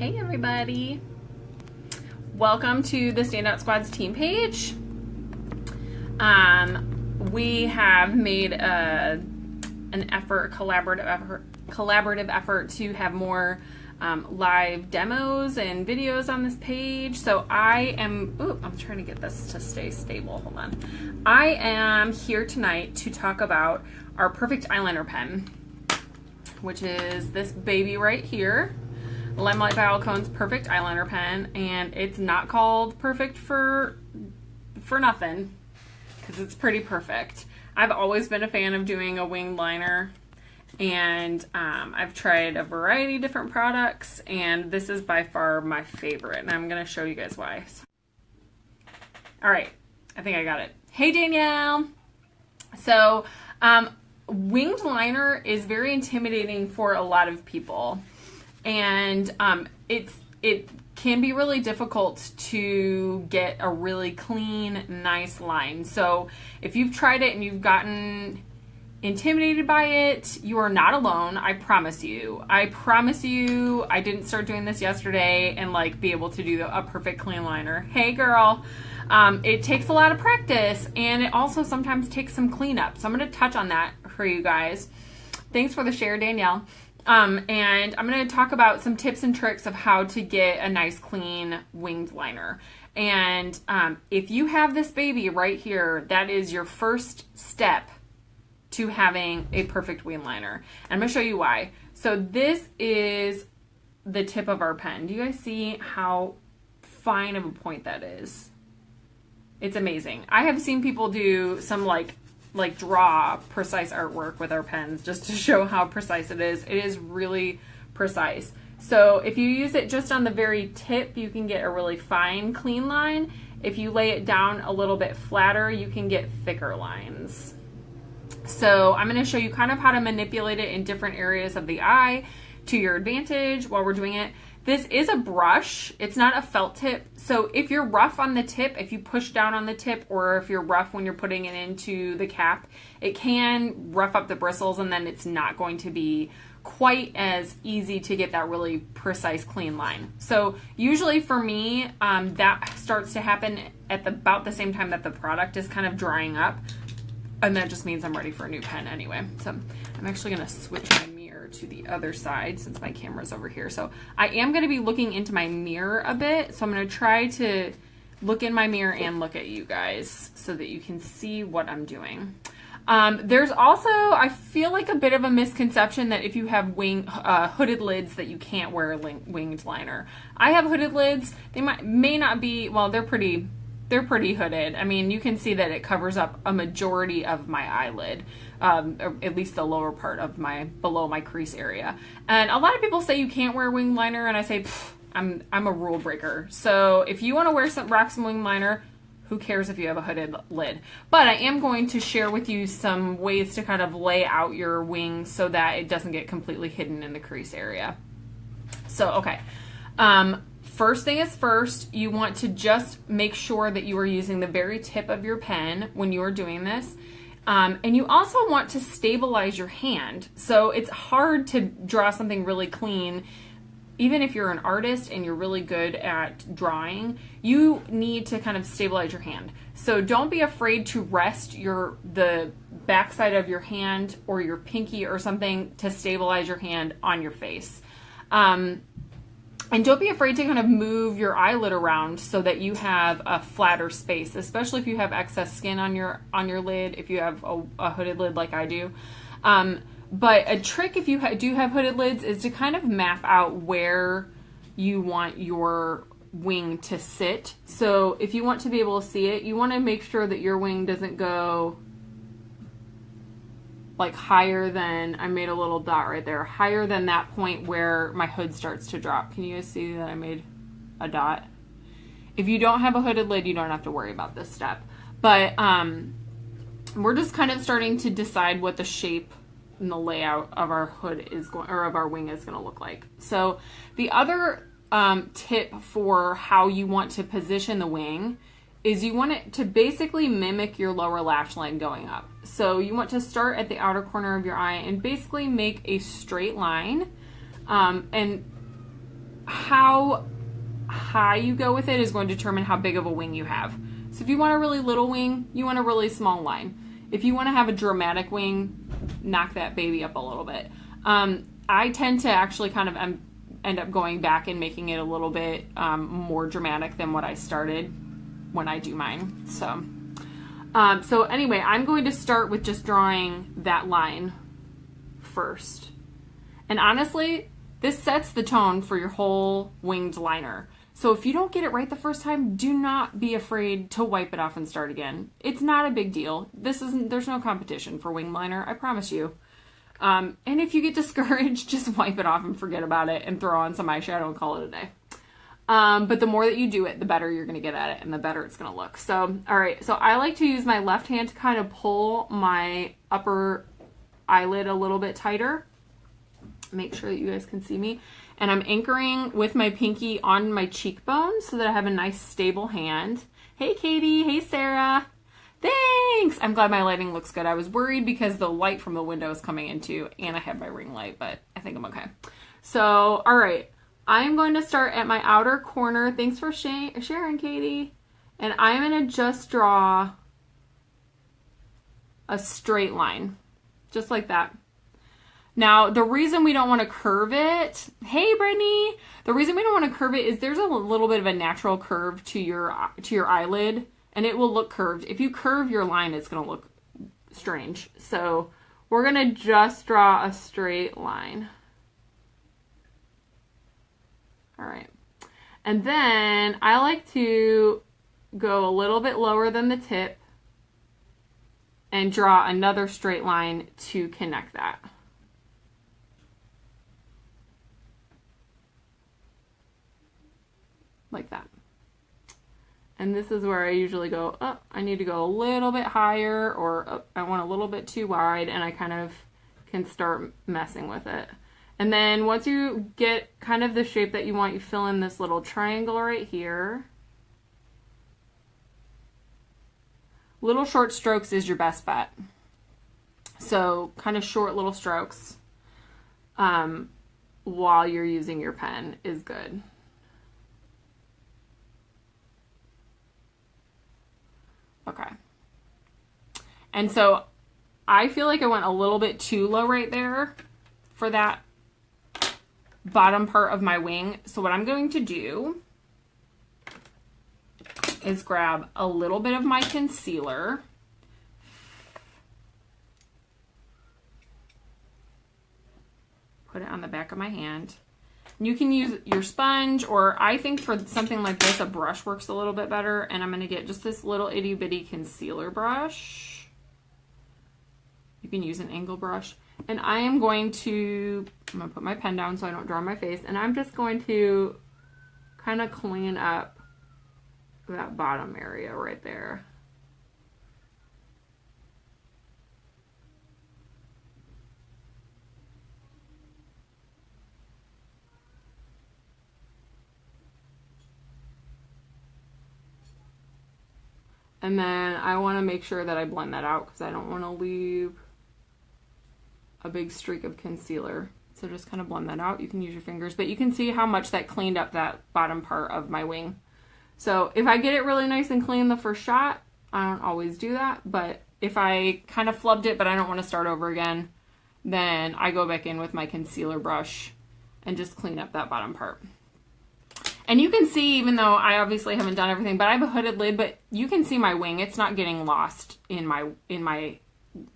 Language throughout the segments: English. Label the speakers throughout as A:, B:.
A: Hey everybody, welcome to the Standout Squad's team page. We have made an effort, collaborative effort to have more live demos and videos on this page. So I'm trying to get this to stay stable, hold on. I am here tonight to talk about our Perfect Eyeliner pen, which is this baby right here. LimeLight by Alcone's Perfect Eyeliner pen, and it's not called perfect for nothing, because it's pretty perfect. I've always been a fan of doing a winged liner, and I've tried a variety of different products, and this is by far my favorite, and I'm going to show you guys why. All right, I think I got it. Hey Danielle! So, winged liner is very intimidating for a lot of people. And it can be really difficult to get a really clean, nice line. So if you've tried it and you've gotten intimidated by it, you are not alone. I promise you. I promise you, I didn't start doing this yesterday and be able to do a perfect clean liner. Hey girl. It takes a lot of practice, and it also sometimes takes some cleanup. So I'm going to touch on that for you guys. Thanks for the share, Danielle. And I'm going to talk about some tips and tricks of how to get a nice clean winged liner. And if you have this baby right here, that is your first step to having a perfect winged liner. And I'm going to show you why. So this is the tip of our pen. Do you guys see how fine of a point that is? It's amazing. I have seen people do some draw precise artwork with our pens just to show how precise it is. It is really precise. So if you use it just on the very tip, you can get a really fine, clean line. If you lay it down a little bit flatter, you can get thicker lines. So I'm going to show you kind of how to manipulate it in different areas of the eye to your advantage while we're doing it. This is a brush. It's not a felt tip. So if you're rough on the tip, if you push down on the tip, or if you're rough when you're putting it into the cap, it can rough up the bristles, and then it's not going to be quite as easy to get that really precise, clean line. So usually for me, that starts to happen at about the same time that the product is kind of drying up. And that just means I'm ready for a new pen anyway. So I'm actually going to switch my mirror to the other side since my camera's over here. So I am going to be looking into my mirror a bit. So I'm going to try to look in my mirror and look at you guys so that you can see what I'm doing. There's also, I feel like, a bit of a misconception that if you have hooded lids that you can't wear a winged liner. I have hooded lids. They may not be, well, they're pretty hooded. I mean, you can see that it covers up a majority of my eyelid, or at least the lower part of below my crease area. And a lot of people say you can't wear winged liner, and I say, I'm a rule breaker. So if you want to rock some winged liner, who cares if you have a hooded lid? But I am going to share with you some ways to kind of lay out your wing so that it doesn't get completely hidden in the crease area. So, okay. First thing is first, you want to just make sure that you are using the very tip of your pen when you are doing this. And you also want to stabilize your hand. So it's hard to draw something really clean. Even if you're an artist and you're really good at drawing, you need to kind of stabilize your hand. So don't be afraid to rest the backside of your hand or your pinky or something to stabilize your hand on your face. And don't be afraid to kind of move your eyelid around so that you have a flatter space, especially if you have excess skin on your lid, if you have a hooded lid like I do. But a trick if you do have hooded lids is to kind of map out where you want your wing to sit. So if you want to be able to see it, you want to make sure that your wing doesn't go higher than, I made a little dot right there, higher than that point where my hood starts to drop. Can you guys see that I made a dot? If you don't have a hooded lid, you don't have to worry about this step. But we're just kind of starting to decide what the shape and the layout of our hood is going, or of our wing is going to look like. So the other tip for how you want to position the wing is you want it to basically mimic your lower lash line going up. So you want to start at the outer corner of your eye and basically make a straight line. And how high you go with it is going to determine how big of a wing you have. So if you want a really little wing, you want a really small line. If you want to have a dramatic wing, knock that baby up a little bit. I tend to actually kind of end up going back and making it a little bit more dramatic than what I started when I do mine. So anyway, I'm going to start with just drawing that line first. And honestly, this sets the tone for your whole winged liner. So if you don't get it right the first time, do not be afraid to wipe it off and start again. It's not a big deal. There's no competition for wing liner, I promise you. And if you get discouraged, just wipe it off and forget about it and throw on some eyeshadow and call it a day. But the more that you do it, the better you're going to get at it and the better it's going to look. So, all right. So I like to use my left hand to kind of pull my upper eyelid a little bit tighter. Make sure that you guys can see me. And I'm anchoring with my pinky on my cheekbone so that I have a nice stable hand. Hey, Katie. Hey, Sarah. Thanks. I'm glad my lighting looks good. I was worried because the light from the window is coming in too, and I have my ring light, but I think I'm okay. So, all right. I'm going to start at my outer corner. Thanks for sharing, Katie. And I'm going to just draw a straight line, just like that. Now, the reason we don't want to curve it, hey, Brittany, the reason we don't want to curve it is there's a little bit of a natural curve to your eyelid, and it will look curved. If you curve your line, it's going to look strange. So we're going to just draw a straight line. All right. And then I like to go a little bit lower than the tip and draw another straight line to connect that. Like that. And this is where I usually go, oh, I need to go a little bit higher, or oh, I want a little bit too wide, and I kind of can start messing with it. And then once you get kind of the shape that you want, you fill in this little triangle right here. Little short strokes is your best bet. So kind of short little strokes while you're using your pen is good. Okay. And so I feel like I went a little bit too low right there for that bottom part of my wing. So what I'm going to do is grab a little bit of my concealer. Put it on the back of my hand. You can use your sponge, or I think for something like this, a brush works a little bit better. And I'm going to get just this little itty bitty concealer brush. You can use an angle brush. And I'm going to put my pen down so I don't draw my face. And I'm just going to kind of clean up that bottom area right there. And then I want to make sure that I blend that out because I don't want to leave a big streak of concealer. So just kind of blend that out. You can use your fingers, but you can see how much that cleaned up that bottom part of my wing. So if I get it really nice and clean the first shot, I don't always do that, but if I kind of flubbed it but I don't want to start over again, then I go back in with my concealer brush and just clean up that bottom part. And you can see, even though I obviously haven't done everything, but I have a hooded lid, but you can see my wing. It's not getting lost in my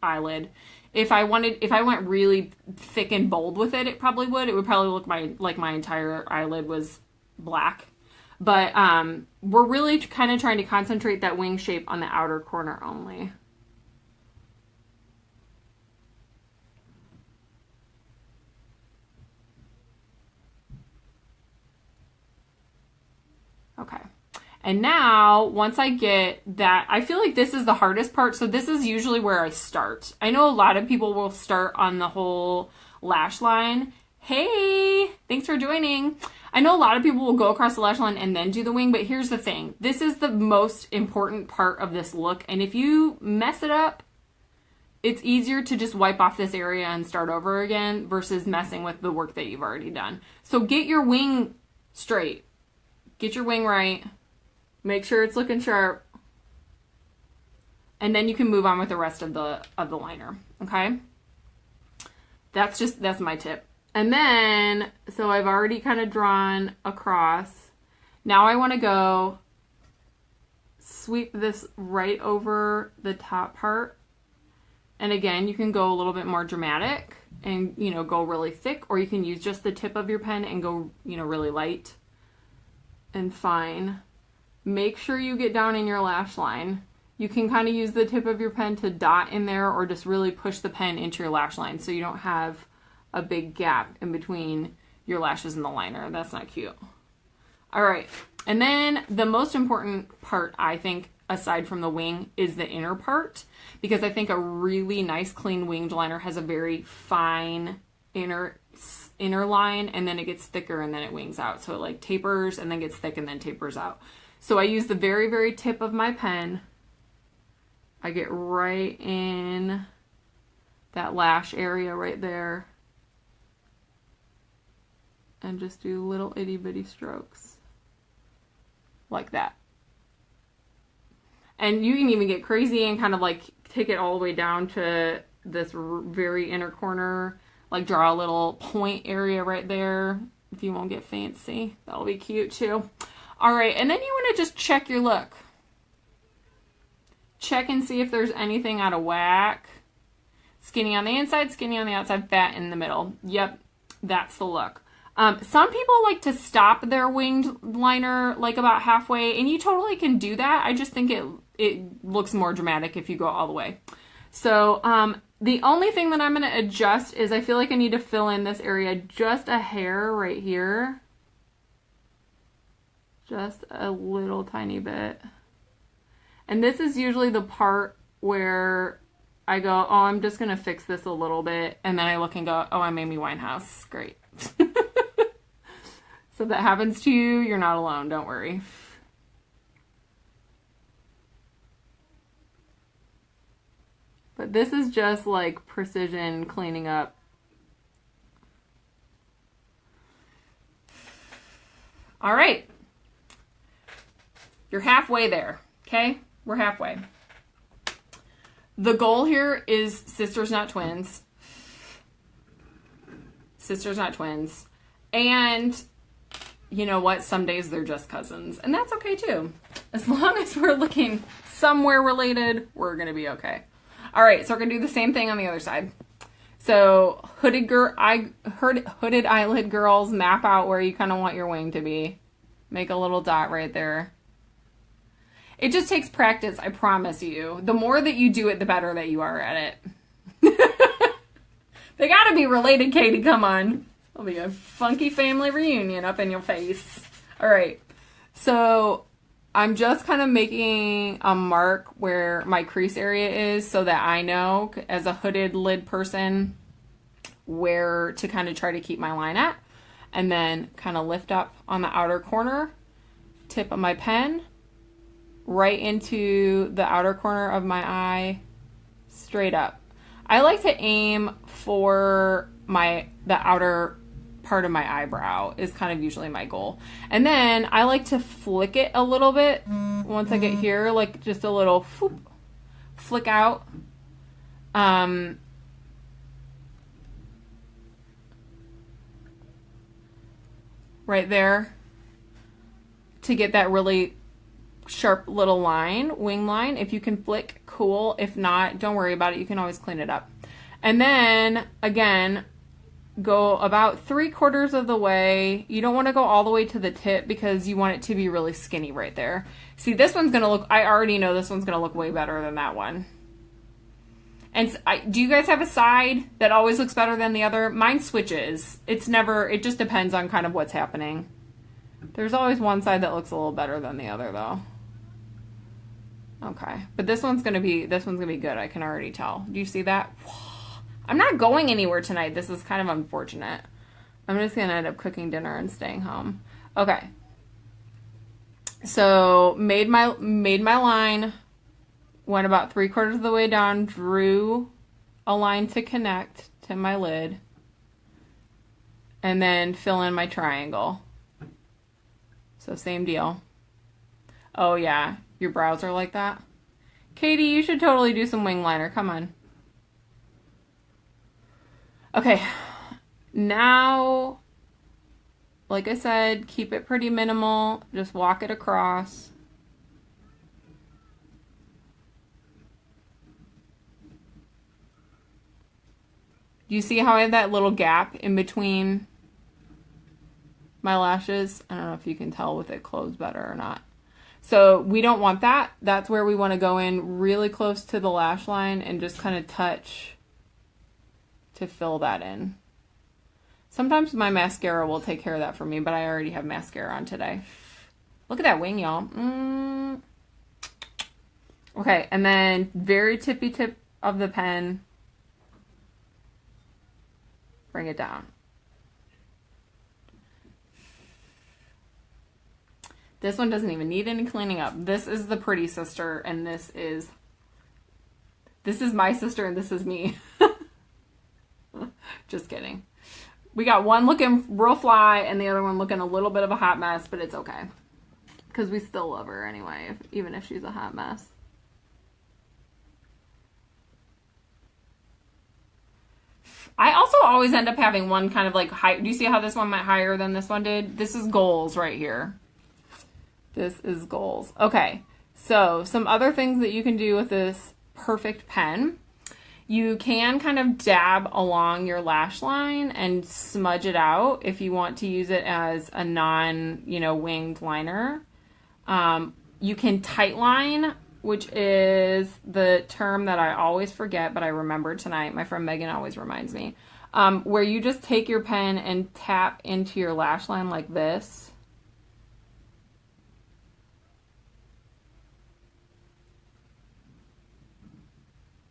A: eyelid. If I went really thick and bold with it, it probably would. It would probably look like my entire eyelid was black. But we're really kind of trying to concentrate that wing shape on the outer corner only. Okay. And now, once I get that, I feel like this is the hardest part. So this is usually where I start. I know a lot of people will start on the whole lash line. Hey, thanks for joining. I know a lot of people will go across the lash line and then do the wing, but here's the thing. This is the most important part of this look. And if you mess it up, it's easier to just wipe off this area and start over again versus messing with the work that you've already done. So get your wing straight. Get your wing right. Make sure it's looking sharp. And then you can move on with the rest of the liner, okay? That's my tip. And then, so I've already kind of drawn across. Now I want to go sweep this right over the top part. And again, you can go a little bit more dramatic and, you know, go really thick, or you can use just the tip of your pen and go, you know, really light and fine. Make sure you get down in your lash line. You can kind of use the tip of your pen to dot in there, or just really push the pen into your lash line so you don't have a big gap in between your lashes and the liner. That's not cute. All right. And then the most important part, I think, aside from the wing, is the inner part, because I think a really nice clean winged liner has a very fine inner line, and then it gets thicker and then it wings out. So it like tapers and then gets thick and then tapers out. So I use the very, very tip of my pen. I get right in that lash area right there and just do little itty bitty strokes like that. And you can even get crazy and kind of like take it all the way down to this very inner corner, like draw a little point area right there if you won't get fancy. That'll be cute too. All right, and then you want to just check your look. Check and see if there's anything out of whack. Skinny on the inside, skinny on the outside, fat in the middle. Yep, that's the look. Some people like to stop their winged liner like about halfway, and you totally can do that. I just think it looks more dramatic if you go all the way. So the only thing that I'm going to adjust is I feel like I need to fill in this area just a hair right here. Just a little tiny bit. And this is usually the part where I go, oh, I'm just going to fix this a little bit. And then I look and go, oh, I'm Amy Winehouse. Great. So if that happens to you, you're not alone. Don't worry. But this is just like precision cleaning up. All right. You're halfway there, okay? We're halfway. The goal here is sisters, not twins. Sisters, not twins. And you know what? Some days they're just cousins. And that's okay too. As long as we're looking somewhere related, we're going to be okay. All right, so we're going to do the same thing on the other side. So hooded eyelid girls, map out where you kind of want your wing to be. Make a little dot right there. It just takes practice, I promise you. The more that you do it, the better that you are at it. They gotta be related, Katie, come on. It'll be a funky family reunion up in your face. All right, so I'm just kind of making a mark where my crease area is so that I know, as a hooded lid person, where to kind of try to keep my line at. And then kind of lift up on the outer corner, tip of my pen, right into the outer corner of my eye, straight up. I like to aim for the outer part of my eyebrow is kind of usually my goal. And then I like to flick it a little bit once I get here, like just a little whoop, flick out. Right there to get that really sharp little line, wing line. If you can flick, cool. If not, don't worry about it. You can always clean it up. And then again, go about 3/4 of the way. You don't want to go all the way to the tip because you want it to be really skinny right there. See, this one's going to look, I already know this one's going to look way better than that one. And do you guys have a side that always looks better than the other? Mine switches. It just depends on kind of what's happening. There's always one side that looks a little better than the other though. Okay, but this one's gonna be good. I can already tell. Do you see that? I'm not going anywhere tonight. This is kind of unfortunate. I'm just gonna end up cooking dinner and staying home. Okay. So made my line. Went about 3/4 of the way down, drew a line to connect to my lid, and then fill in my triangle. So same deal. Oh yeah, your brows are like that? Katie, you should totally do some wing liner. Come on. Okay, now, like I said, keep it pretty minimal. Just walk it across. Do you see how I have that little gap in between my lashes? I don't know if you can tell with it closed better or not. So we don't want that. That's where we want to go in really close to the lash line and just kind of touch to fill that in. Sometimes my mascara will take care of that for me, but I already have mascara on today. Look at that wing, y'all. Okay, and then very tippy tip of the pen. Bring it down. This one doesn't even need any cleaning up. This is the pretty sister, and this is my sister, and this is me. Just kidding. We got one looking real fly, and the other one looking a little bit of a hot mess, but it's okay. Because we still love her anyway, even if she's a hot mess. I also always end up having one kind of like high. Do you see how this one went higher than this one did? This is goals right here. This is goals. Okay, so some other things that you can do with this perfect pen. You can kind of dab along your lash line and smudge it out if you want to use it as a winged liner. You can tight line, which is the term that I always forget, but I remember tonight. My friend Megan always reminds me. Where you just take your pen and tap into your lash line like this.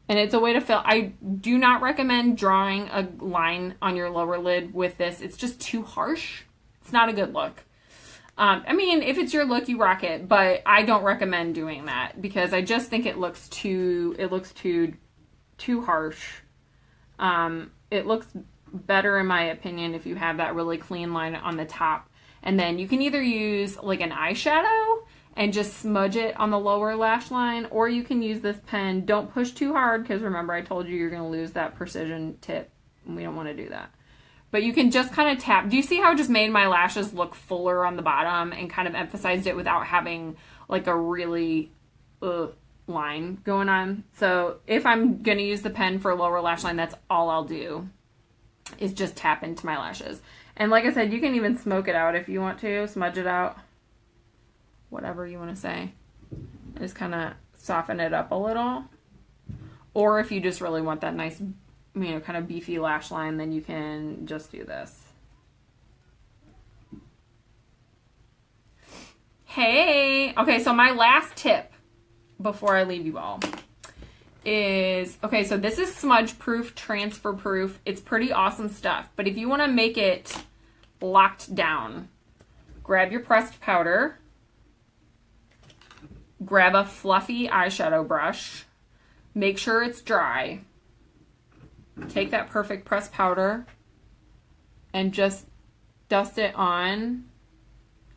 A: And it's a way to fill. I do not recommend drawing a line on your lower lid with this. It's just too harsh. It's not a good look. I mean, if it's your look, you rock it, but I don't recommend doing that because I just think it looks too harsh. It looks better, in my opinion, if you have that really clean line on the top. And then you can either use like an eyeshadow and just smudge it on the lower lash line, or you can use this pen. Don't push too hard because remember I told you you're going to lose that precision tip, and we don't want to do that. But you can just kind of tap. Do you see how it just made my lashes look fuller on the bottom and kind of emphasized it without having like a really line going on? So if I'm going to use the pen for a lower lash line, that's all I'll do is just tap into my lashes. And like I said, you can even smoke it out if you want to, smudge it out. Whatever you want to say. Just kind of soften it up a little. Or if you just really want that nice, kind of beefy lash line, then you can just do this. Hey! Okay, so my last tip before I leave you all is, okay, so this is smudge proof, transfer proof. It's pretty awesome stuff. But if you want to make it locked down, grab your pressed powder. Grab a fluffy eyeshadow brush. Make sure it's dry. Take that perfect pressed powder and just dust it on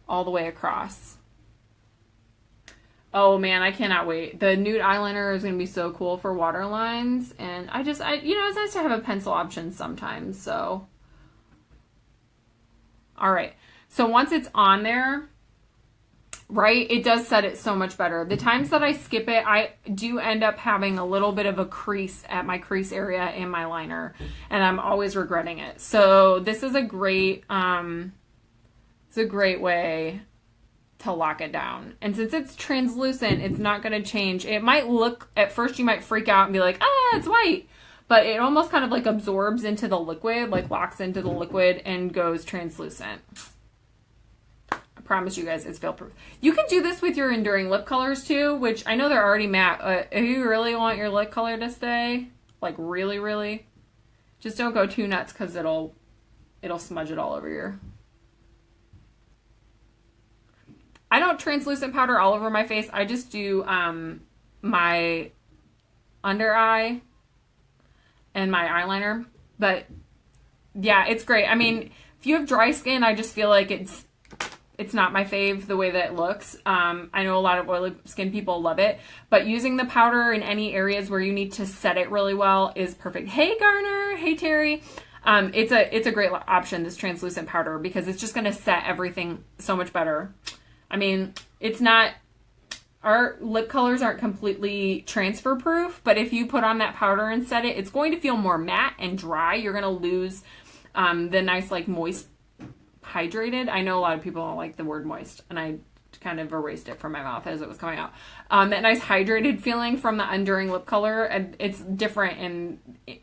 A: all the way across. Oh man, I cannot wait. The nude eyeliner is going to be so cool for waterlines, and it's nice to have a pencil option sometimes, so. All right. So once it's on there, right, it does set it so much better. The times that I skip it, I do end up having a little bit of a crease at my crease area in my liner, and I'm always regretting it. So this is a great way to lock it down. And since it's translucent, it's not going to change. It might look, at first you might freak out and be like, it's white. But it almost kind of like absorbs into the liquid, like locks into the liquid and goes translucent. Promise you guys it's fail proof. You can do this with your enduring lip colors too, which I know they're already matte. If you really want your lip color to stay, like really, just don't go too nuts because it'll smudge it all over your. I don't translucent powder all over my face. I just do my under eye and my eyeliner. But yeah, it's great. I mean, if you have dry skin, I just feel like it's not my fave the way that it looks. I know a lot of oily skin people love it, but using the powder in any areas where you need to set it really well is perfect. Hey Garner, hey Terry. It's a great option, this translucent powder, because it's just going to set everything so much better. I mean, it's not, our lip colors aren't completely transfer proof, but if you put on that powder and set it, it's going to feel more matte and dry. You're going to lose the nice like moist hydrated. I know a lot of people don't like the word moist, and I kind of erased it from my mouth as it was coming out. That nice hydrated feeling from the Unduring lip color, and it's different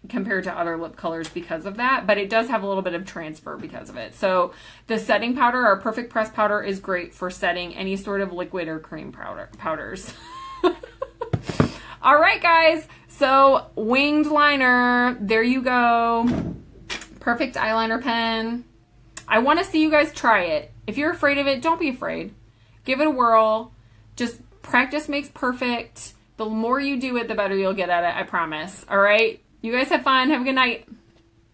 A: compared to other lip colors because of that, but it does have a little bit of transfer because of it. So the setting powder, our Perfect Press powder, is great for setting any sort of liquid or cream powders. All right, guys. So winged liner, there you go. Perfect eyeliner pen. I want to see you guys try it. If you're afraid of it, don't be afraid. Give it a whirl. Just practice makes perfect. The more you do it, the better you'll get at it, I promise. All right? You guys have fun. Have a good night.